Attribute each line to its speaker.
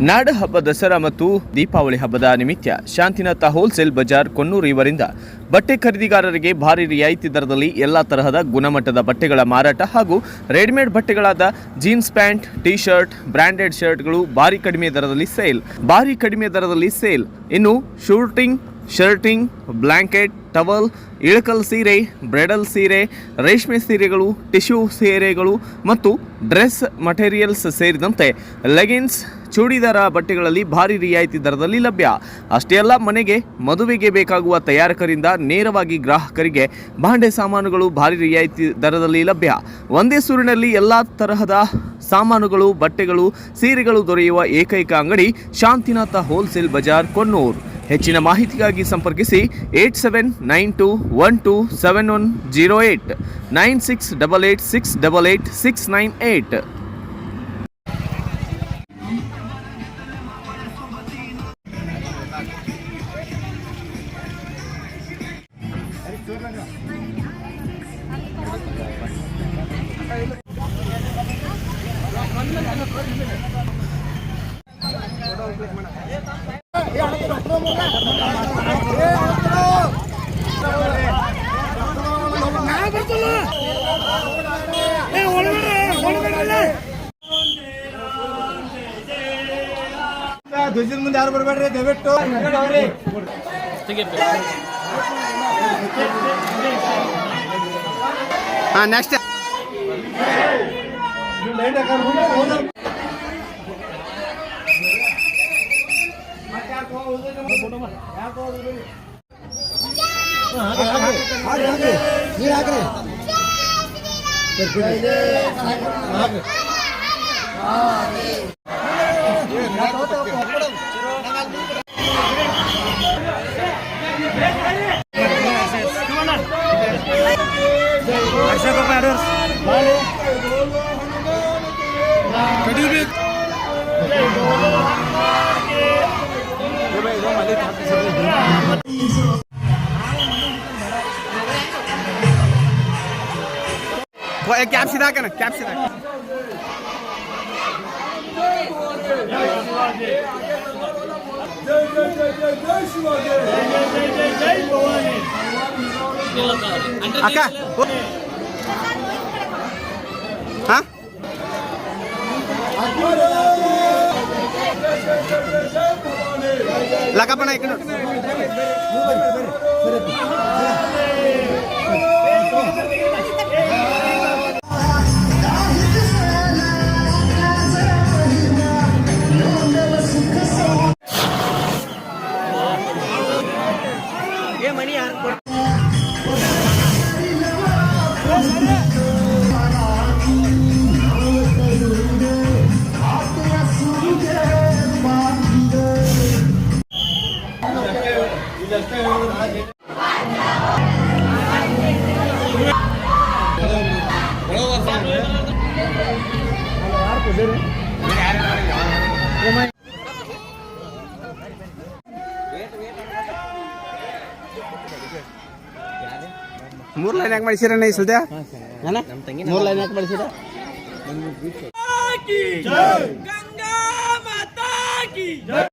Speaker 1: ನಾಡ ಹಬ್ಬ ದಸರಾ ಮತ್ತು ದೀಪಾವಳಿ ಹಬ್ಬದ ನಿಮಿತ್ತ ಶಾಂತಿನಾಥ ಹೋಲ್ಸೇಲ್ ಬಜಾರ್ ಕೊಣ್ಣೂರು ಇವರಿಂದ ಬಟ್ಟೆ ಖರೀದಿಗಾರರಿಗೆ ಭಾರಿ ರಿಯಾಯಿತಿ ದರದಲ್ಲಿ ಎಲ್ಲ ತರಹದ ಗುಣಮಟ್ಟದ ಬಟ್ಟೆಗಳ ಮಾರಾಟ ಹಾಗೂ ರೆಡಿಮೇಡ್ ಬಟ್ಟೆಗಳಾದ jeans pant, T shirt, branded ಶರ್ಟ್ಗಳು ಭಾರಿ ಕಡಿಮೆ ದರದಲ್ಲಿ ಸೇಲ್. ಇನ್ನು ಶರ್ಟಿಂಗ್, ಬ್ಲಾಂಕೆಟ್, ಟವಲ್, ಇಳಕಲ್ ಸೀರೆ, ಬ್ರೈಡಲ್ ಸೀರೆ, ರೇಷ್ಮೆ ಸೀರೆಗಳು, ಟಿಶ್ಯೂ ಸೀರೆಗಳು ಮತ್ತು ಡ್ರೆಸ್ ಮಟೀರಿಯಲ್ಸ್ ಸೇರಿದಂತೆ ಲೆಗಿನ್ಸ್, ಚೂಡಿದಾರ ಬಟ್ಟೆಗಳಲ್ಲಿ ಭಾರಿ ರಿಯಾಯಿತಿ ದರದಲ್ಲಿ ಲಭ್ಯ. ಅಷ್ಟೇ ಅಲ್ಲ, ಮನೆಗೆ ಮದುವೆಗೆ ಬೇಕಾಗುವ ತಯಾರಕರಿಂದ ನೇರವಾಗಿ ಗ್ರಾಹಕರಿಗೆ ಭಾಂಡೆ ಸಾಮಾನುಗಳು ಭಾರಿ ರಿಯಾಯಿತಿ ದರದಲ್ಲಿ ಲಭ್ಯ. ಒಂದೇ ಸೂರಿನಲ್ಲಿ ಎಲ್ಲ ತರಹದ ಸಾಮಾನುಗಳು, ಬಟ್ಟೆಗಳು, ಸೀರೆಗಳು ದೊರೆಯುವ ಏಕೈಕ ಅಂಗಡಿ ಶಾಂತಿನಾಥ ಹೋಲ್ಸೇಲ್ ಬಜಾರ್ ಕೊಣ್ಣೂರು. ಹೆಚ್ಚಿನ ಮಾಹಿತಿಗಾಗಿ ಸಂಪರ್ಕಿಸಿ 8792127108 9688688698.
Speaker 2: ಧ್ವಜದ ಮುಂದೆ ಯಾರು ಬರಬೇಡ್ರಿ, ದಯವಿಟ್ಟು.
Speaker 1: ನೆಕ್ಸ್ಟ್
Speaker 2: ನೀರು ಹಾಕ್ರಿ.
Speaker 1: कैप सीधा करना, कैप सीधा अक्का हाँ लगा पना एक ಮೂರು ಲೈನ್ ಯಾಕೆ ಮಾಡಿಸಿರ ಈ ಸದ್ಯ? ಮೂರು ಲೈನ್ ಯಾಕೆ ಮಾಡಿಸಿರ? ಗಂಗಾ ಮಾತಾ ಕಿ ಜೈ.